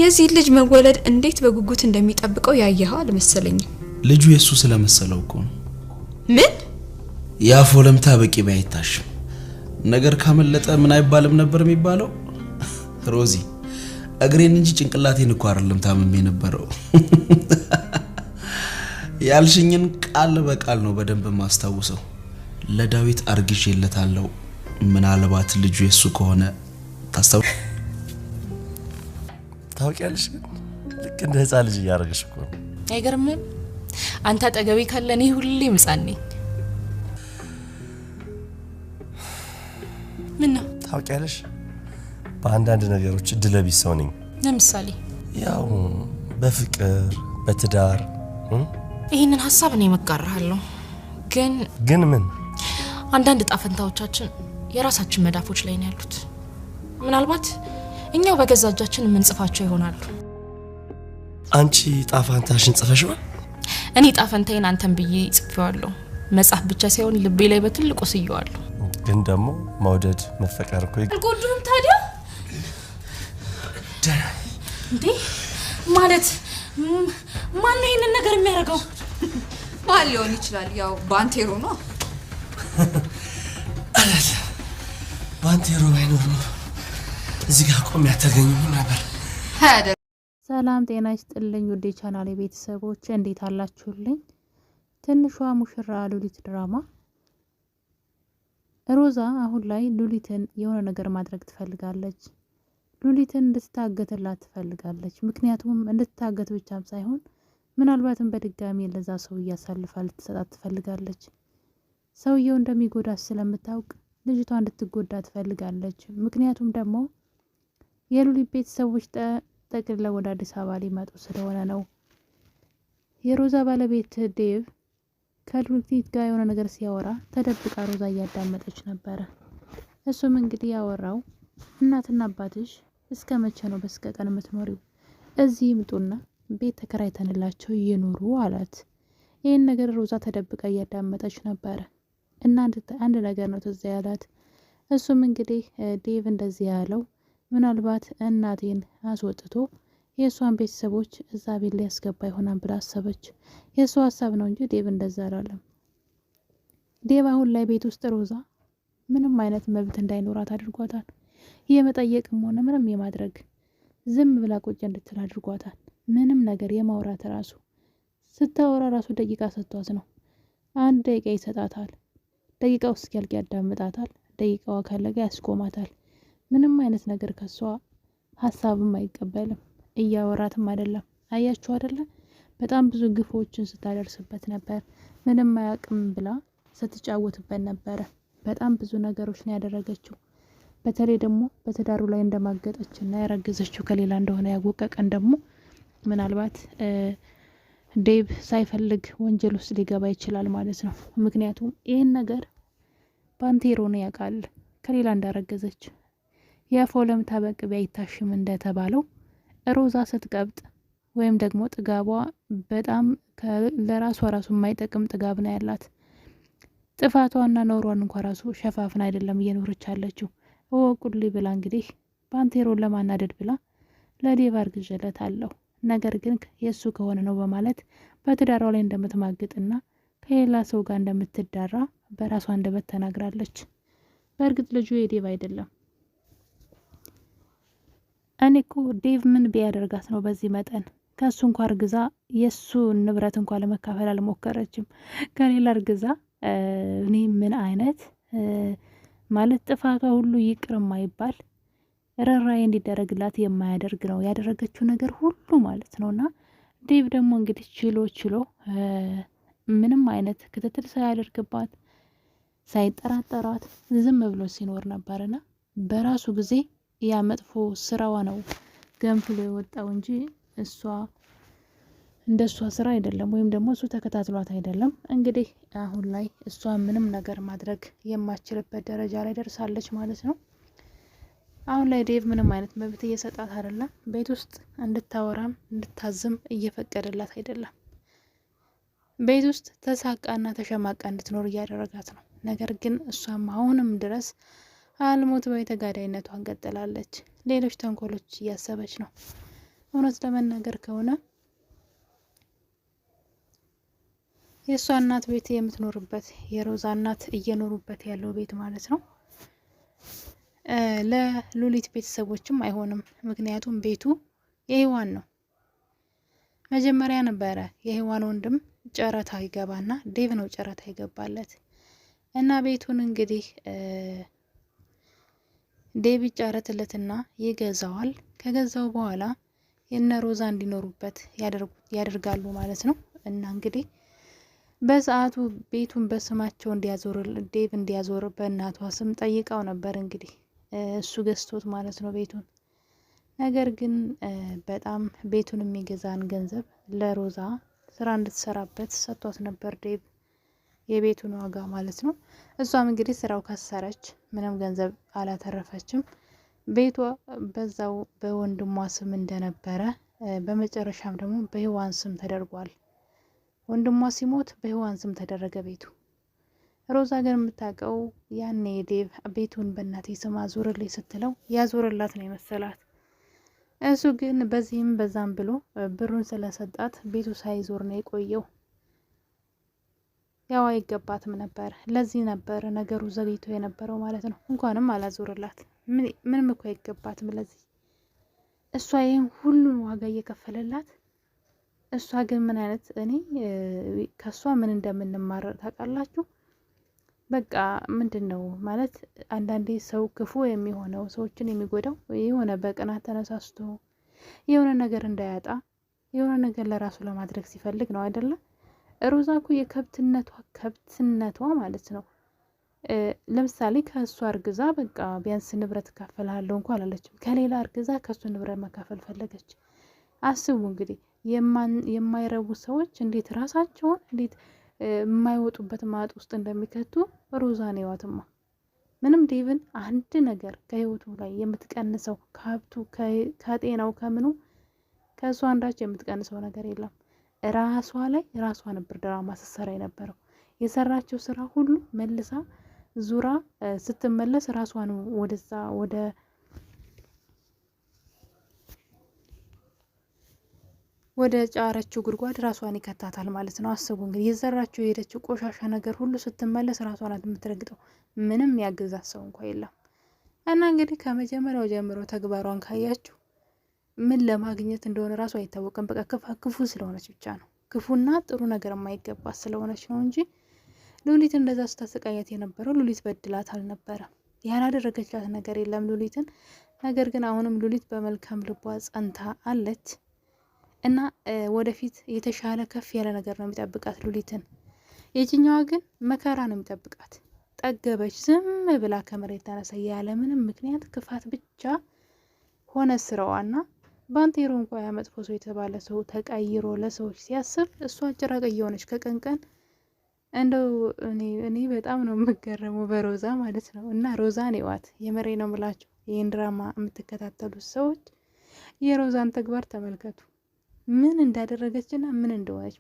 የዚህ ልጅ መወለድ እንዴት በጉጉት እንደሚጠብቀው ያየኸው አልመሰለኝ ልጁ የሱ ስለመሰለው እኮ ነው ምን ያፎለምታ በቂ ባይታሽ ነገር ካመለጠ ምን አይባልም ነበር የሚባለው ሮዚ እግሬን እንጂ ጭንቅላቴን እኮ አይደለም ታምሜ ነበረው ያልሽኝን ቃል በቃል ነው በደንብ ማስተዋውሰው ለዳዊት አርግዤለታለሁ ምናልባት ልጁ የሱ ከሆነ ታውቂያለሽ ልክ እንደ ህፃን ልጅ ያረጋሽ እኮ አይገርምም አንተ አጠገቤ ካለኔ ሁሌ ምጻኔ ምን ነው ታውቂያለሽ በአንዳንድ ነገሮች ድለቢስ ሰው ነኝ ለምሳሌ ያው በፍቅር በትዳር ይሄንን ሐሳብ ነው መጋራለሁ ግን ምን አንዳንድ ጣፈንታዎቻችን የራሳችን መዳፎች ላይ ነው ያሉት ምናልባት እኛው በገዛጃችን ምን ጽፋቸው ይሆናሉ አንቺ ጣፋንታሽን ጽፈሽዋል እኔ ጣፈንታዬን አንተን ብዬ ጽፌዋለሁ መጻፍ ብቻ ሳይሆን ልቤ ላይ በትልቁ ስየዋለሁ ግን ደግሞ መውደድ መፈቀር እኮ አልጎዱም ታዲያ እንዴ ማለት ማን ነው ይሄንን ነገር የሚያደርገው ማን ሊሆን ይችላል ያው ባንቴሮ ነው አላህ ባንቴሮ ባይኖር ነው እዚህ ጋር ቆም ያተገኙ ነበር ሰላም ጤና ይስጥልኝ ውዴ ቻናሌ ቤተሰቦች እንዴት አላችሁልኝ ትንሿ ሙሽራ ሉሊት ድራማ ሮዛ አሁን ላይ ሉሊትን የሆነ ነገር ማድረግ ትፈልጋለች ሉሊትን እንድትታገትላት ትፈልጋለች ምክንያቱም እንድትታገት ብቻም ሳይሆን ምናልባትም በድጋሚ ለዛ ሰው ያሳልፋ ልትሰጣት ትፈልጋለች ሰውየው እንደሚጎዳት ስለምታውቅ ልጅቷ እንድትጎዳ ትፈልጋለች ምክንያቱም ደግሞ የሉሊት ቤተሰቦች ጠቅልለው ወደ አዲስ አበባ ሊመጡ ስለሆነ ነው የሮዛ ባለቤት ዴቭ ከሉሊት ጋር የሆነ ነገር ሲያወራ ተደብቃ ሮዛ እያዳመጠች ነበር እሱም እንግዲህ ያወራው እናትና አባትሽ እስከመቼ ነው በስቀቀን የምትኖሪው እዚህ ይምጡና ቤት ተከራይተንላቸው ይኑሩ አላት ይሄን ነገር ሮዛ ተደብቃ እያዳመጠች ነበር እና አንድ ነገር ነው ትዝ ያላት እሱም እንግዲህ ዴቭ እንደዚህ ያለው ምናልባት እናቴን አስወጥቶ የሷን ቤተሰቦች እዛ ቤት ላይ ያስገባ ይሆናል ብላ አሰበች የሷ ሐሳብ ነው እንጂ ዴቭ እንደዛ አላለም ዴቭ አሁን ላይ ቤት ውስጥ ሮዛ ምንም አይነት መብት እንዳይኖራት አድርጓታል የመጠየቅም ሆነ ምንም የማድረግ ዝም ብላ ቁጭ እንድትል አድርጓታል ምንም ነገር የማውራት ራሱ ስታወራ ራሱ ደቂቃ ሰጥቷት ነው አንድ ደቂቃ ይሰጣታል ደቂቃው እስኪያልቅ ያዳምጣታል ደቂቃዋ ካለቀ ያስቆማታል ምንም አይነት ነገር ከሷ ሐሳብም አይቀበልም እያወራትም አይደለም አያችሁ አይደለ በጣም ብዙ ግፎችን ስታደርስበት ነበር ምንም አያቅም ብላ ስትጫወትበት ነበር በጣም ብዙ ነገሮች ነው ያደረገችው በተለይ ደግሞ በትዳሩ ላይ እንደማገጠችና ያረገዘችው ከሌላ እንደሆነ ያወቀቀን ደግሞ ምናልባት ዴቭ ሳይፈልግ ወንጀል ውስጥ ሊገባ ይችላል ማለት ነው ምክንያቱም ይሄን ነገር ባንቴሮ ነው ያውቃል ከሌላ እንዳረገዘች ያፎለምታ በቅቤ አይታሽም እንደተባለው ሮዛ ስትቀብጥ ወይም ደግሞ ጥጋቧ በጣም ለራሷ ራሱ የማይጠቅም ጥጋብ ነው ያላት ጥፋቷና ኖሯን እንኳን ራሱ ሸፋፍን አይደለም እየኖረች ያለችው ወቁልኝ ብላ እንግዲህ ባንቴሮን ለማናደድ ብላ ለዴቭ አርግዤለታለሁ ነገር ግን የሱ ከሆነ ነው በማለት በትዳሯ ላይ እንደምትማግጥና ከሌላ ሰው ጋር እንደምትዳራ በራሷ እንደበት ተናግራለች በእርግጥ ልጁ የዴቭ አይደለም እኔኮ ዴቭ ምን ቢያደርጋት ነው በዚህ መጠን ከሱ እንኳን አርግዛ የሱ ንብረት እንኳን ለመካፈል አልሞከረችም ከሌላ አርግዛ እኔ ምን አይነት ማለት ጥፋቷ ሁሉ ይቅር የማይባል ረራይ እንዲደረግላት የማያደርግ ነው ያደረገችው ነገር ሁሉ ማለት ነውና ዴቭ ደግሞ እንግዲህ ችሎ ምንም አይነት ክትትል ሳያደርግባት ሳይጠራጠራት ዝም ብሎ ሲኖር ነበርና በራሱ ጊዜ ያ መጥፎ ስራዋ ነው ገንፍሎ የወጣው እንጂ እሷ እንደሷ ስራ አይደለም ወይም ደግሞ እሱ ተከታትሏት አይደለም እንግዲህ አሁን ላይ እሷ ምንም ነገር ማድረግ የማትችልበት ደረጃ ላይ ደርሳለች ማለት ነው አሁን ላይ ዴቭ ምንም አይነት መብት እየሰጣት አይደለም ቤት ውስጥ እንድታወራም እንድታዝም እየፈቀደላት አይደለም ቤት ውስጥ ተሳቃና ተሸማቃ እንድትኖር እያደረጋት ነው ነገር ግን እሷም አሁንም ድረስ አልሞት በተጋዳይነቷን ቀጥላለች ሌሎች ተንኮሎች እያሰበች ነው እውነት ለመናገር ከሆነ የእሷ እናት ቤት የምትኖርበት የሮዛ እናት እየኖሩበት ያለው ቤት ማለት ነው ለሉሊት ቤተሰቦችም አይሆንም። ምክንያቱም ቤቱ የሔዋን ነው። መጀመሪያ ነበረ የሔዋን ወንድም ጨረታ ይገባና ዴቭ ነው ጨረታ ይገባለት እና ቤቱን እንግዲህ ዴቭ ይጫረትለትና ይገዛዋል። ከገዛው በኋላ የነ ሮዛ እንዲኖሩበት ያደርጋሉ ማለት ነው። እና እንግዲህ በሰዓቱ ቤቱን በስማቸው እንዲያዞር ዴቭ እንዲያዞር በእናቷ ስም ጠይቀው ነበር እንግዲህ እሱ ገዝቶት ማለት ነው ቤቱን። ነገር ግን በጣም ቤቱን የሚገዛን ገንዘብ ለሮዛ ስራ እንድትሰራበት ሰጥቷት ነበር ዴቭ የቤቱን ዋጋ ማለት ነው። እሷም እንግዲህ ስራው ከሰረች ምንም ገንዘብ አላተረፈችም። ቤቷ በዛው በወንድሟ ስም እንደነበረ በመጨረሻም ደግሞ በሔዋን ስም ተደርጓል። ወንድሟ ሲሞት በሔዋን ስም ተደረገ ቤቱ። ሮዛ ግን የምታውቀው ያኔ ዴቭ ቤቱን በእናቴ ስም አዙርልኝ ስትለው ያዞርላት ነው የመሰላት። እሱ ግን በዚህም በዛም ብሎ ብሩን ስለሰጣት ቤቱ ሳይዞር ነው የቆየው። ያው አይገባትም ነበር። ለዚህ ነበር ነገሩ ዘግይቶ የነበረው ማለት ነው። እንኳንም አላዞርላት ምንም እኮ አይገባትም ለዚህ። እሷ ይህን ሁሉን ዋጋ እየከፈለላት እሷ ግን ምን አይነት እኔ ከሷ ምን እንደምንማር ታውቃላችሁ? በቃ ምንድነው ማለት አንዳንዴ ሰው ክፉ የሚሆነው ሰዎችን የሚጎዳው የሆነ በቅናት ተነሳስቶ የሆነ ነገር እንዳያጣ የሆነ ነገር ለራሱ ለማድረግ ሲፈልግ ነው አይደለ? ሮዛ እኮ ከብትነቷ ማለት ነው። ለምሳሌ ከእሷ እርግዛ በቃ ቢያንስ ንብረት ካፈላለሁ እንኳን አላለችም። ከሌላ እርግዛ ከሱ ንብረት መካፈል ፈለገች። አስቡ እንግዲህ የማይረቡ ሰዎች እንዴት ራሳቸውን እንዴት የማይወጡበት ማጥ ውስጥ እንደሚከቱ ሮዛን ህይወትማ ምንም ዴቭን አንድ ነገር ከህይወቱ ላይ የምትቀንሰው ከሀብቱ ከጤናው ከምኑ ከእሷ አንዳች የምትቀንሰው ነገር የለም። ራሷ ላይ ራሷ ነበር ድራማ ስትሰራ የነበረው። የሰራችው ስራ ሁሉ መልሳ ዙራ ስትመለስ ራሷን ወደዛ ወደ ጫረችው ጉድጓድ ራሷን ይከታታል ማለት ነው። አስቡ እንግዲህ የዘራችው የሄደችው ቆሻሻ ነገር ሁሉ ስትመለስ ራሷን የምትረግጠው ምንም ያግዛት ሰው እንኳ የለም። እና እንግዲህ ከመጀመሪያው ጀምሮ ተግባሯን ካያችሁ ምን ለማግኘት እንደሆነ ራሱ አይታወቅም። በቃ ክፉ ስለሆነች ብቻ ነው። ክፉና ጥሩ ነገር የማይገባት ስለሆነች ነው እንጂ ሉሊት እንደዛ ስታሰቃያት የነበረው ሉሊት በድላት አልነበረም። ያላደረገችላት ነገር የለም ሉሊትን። ነገር ግን አሁንም ሉሊት በመልካም ልቧ ጸንታ አለች እና ወደፊት የተሻለ ከፍ ያለ ነገር ነው የሚጠብቃት ሉሊትን። የትኛዋ ግን መከራ ነው የሚጠብቃት። ጠገበች ዝም ብላ ከመሬት ተነሳ ያለ ምንም ምክንያት ክፋት ብቻ ሆነ ስራዋና ባንቴሮ እንኳ ያመጥፎ ሰው የተባለ ሰው ተቀይሮ ለሰዎች ሲያስብ እሷ ጭራቅ እየሆነች ከቀን ቀን እንደው እኔ በጣም ነው የምገረመው በሮዛ ማለት ነው። እና ሮዛን ይዋት የመሬ ነው ምላችሁ። ይህን ድራማ የምትከታተሉት ሰዎች የሮዛን ተግባር ተመልከቱ። ምን እንዳደረገችና ምን እንደሆነች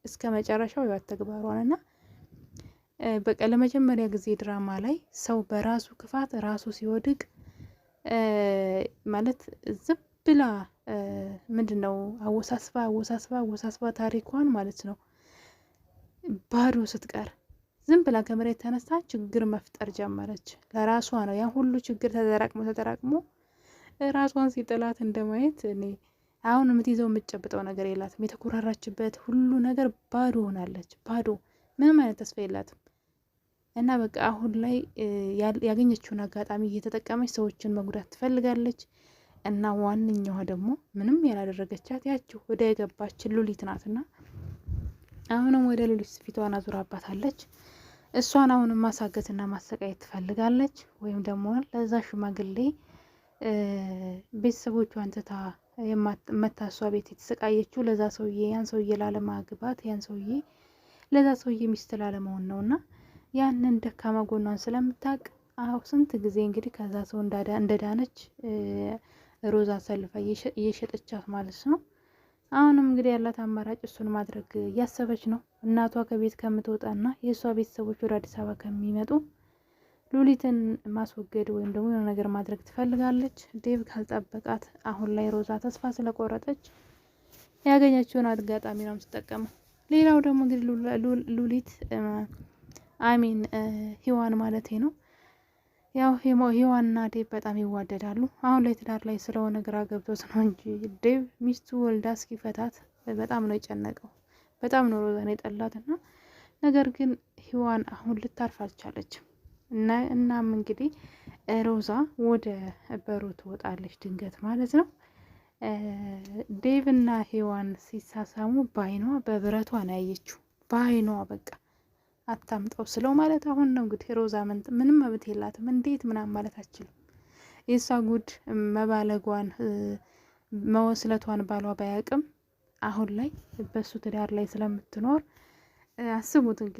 እስከ መጨረሻው ይዋት ተግባሯንና በቃ ለመጀመሪያ ጊዜ ድራማ ላይ ሰው በራሱ ክፋት ራሱ ሲወድቅ ማለት ዝም ብላ ምንድነው አወሳስባ ታሪኳን ማለት ነው ባዶ ስትቀር ዝም ብላ ከመሬት ተነስታ ችግር መፍጠር ጀመረች። ለራሷ ነው ያ ሁሉ ችግር ተጠራቅሞ ራሷን ሲጥላት እንደማየት እኔ አሁን የምትይዘው የምትጨብጠው ነገር የላትም። የተኮራራችበት ሁሉ ነገር ባዶ ሆናለች። ባዶ ምንም አይነት ተስፋ የላትም። እና በቃ አሁን ላይ ያገኘችውን አጋጣሚ እየተጠቀመች ሰዎችን መጉዳት ትፈልጋለች። እና ዋነኛዋ ደግሞ ምንም ያላደረገቻት ያችው ወደ የገባች ሉሊት ናትና አሁንም ወደ ሉሊት ፊቷን አዙራባታለች። እሷን አሁንም ማሳገትና ማሰቃየት ትፈልጋለች። ወይም ደግሞ ለዛ ሽማግሌ ቤተሰቦቿን ትታ መታሷ ቤት የተሰቃየችው ለዛ ሰውዬ ያን ሰውዬ ላለማግባት ያን ሰውዬ ለዛ ሰውዬ ሚስት ላለመሆን ነውና ያንን ደካማ ጎኗን ስለምታውቅ ስንት ጊዜ እንግዲህ ከዛ ሰው እንደዳነች ሮዛ ሰልፋ እየሸጠቻት ማለት ነው። አሁንም እንግዲህ ያላት አማራጭ እሱን ማድረግ እያሰበች ነው። እናቷ ከቤት ከምትወጣና የእሷ ቤተሰቦች ወደ አዲስ አበባ ከሚመጡ ሉሊትን ማስወገድ ወይም ደግሞ የሆነ ነገር ማድረግ ትፈልጋለች። ዴቭ ካልጠበቃት አሁን ላይ ሮዛ ተስፋ ስለቆረጠች ያገኘችውን አጋጣሚ ነው የምትጠቀመው። ሌላው ደግሞ እንግዲህ ሉሊት አሚን ሂዋን ማለት ነው። ያው ሂዋንና ዴቭ በጣም ይዋደዳሉ። አሁን ላይ ትዳር ላይ ስለሆነ ግራ ገብቶት ነው እንጂ ዴቭ ሚስቱ ወልዳ እስኪፈታት በጣም ነው የጨነቀው። በጣም ነው ሮዛን የጠላትና ነገር ግን ሂዋን አሁን ልታርፍ አልቻለችም። እናም እንግዲህ ሮዛ ወደ በሩ ትወጣለች ድንገት ማለት ነው። ዴቭና ሂዋን ሲሳሳሙ በአይኗ በብረቷ ነው ያየችው። በአይኗ በቃ አታምጠው ስለው ማለት አሁን ነው እንግዲህ ሮዛ ምንም መብት የላትም። እንዴት ምናምን ማለት አችልም። የእሷ ጉድ መባለጓን መወስለቷን ባሏ ባያቅም አሁን ላይ በሱ ትዳር ላይ ስለምትኖር አስቡት እንግዲህ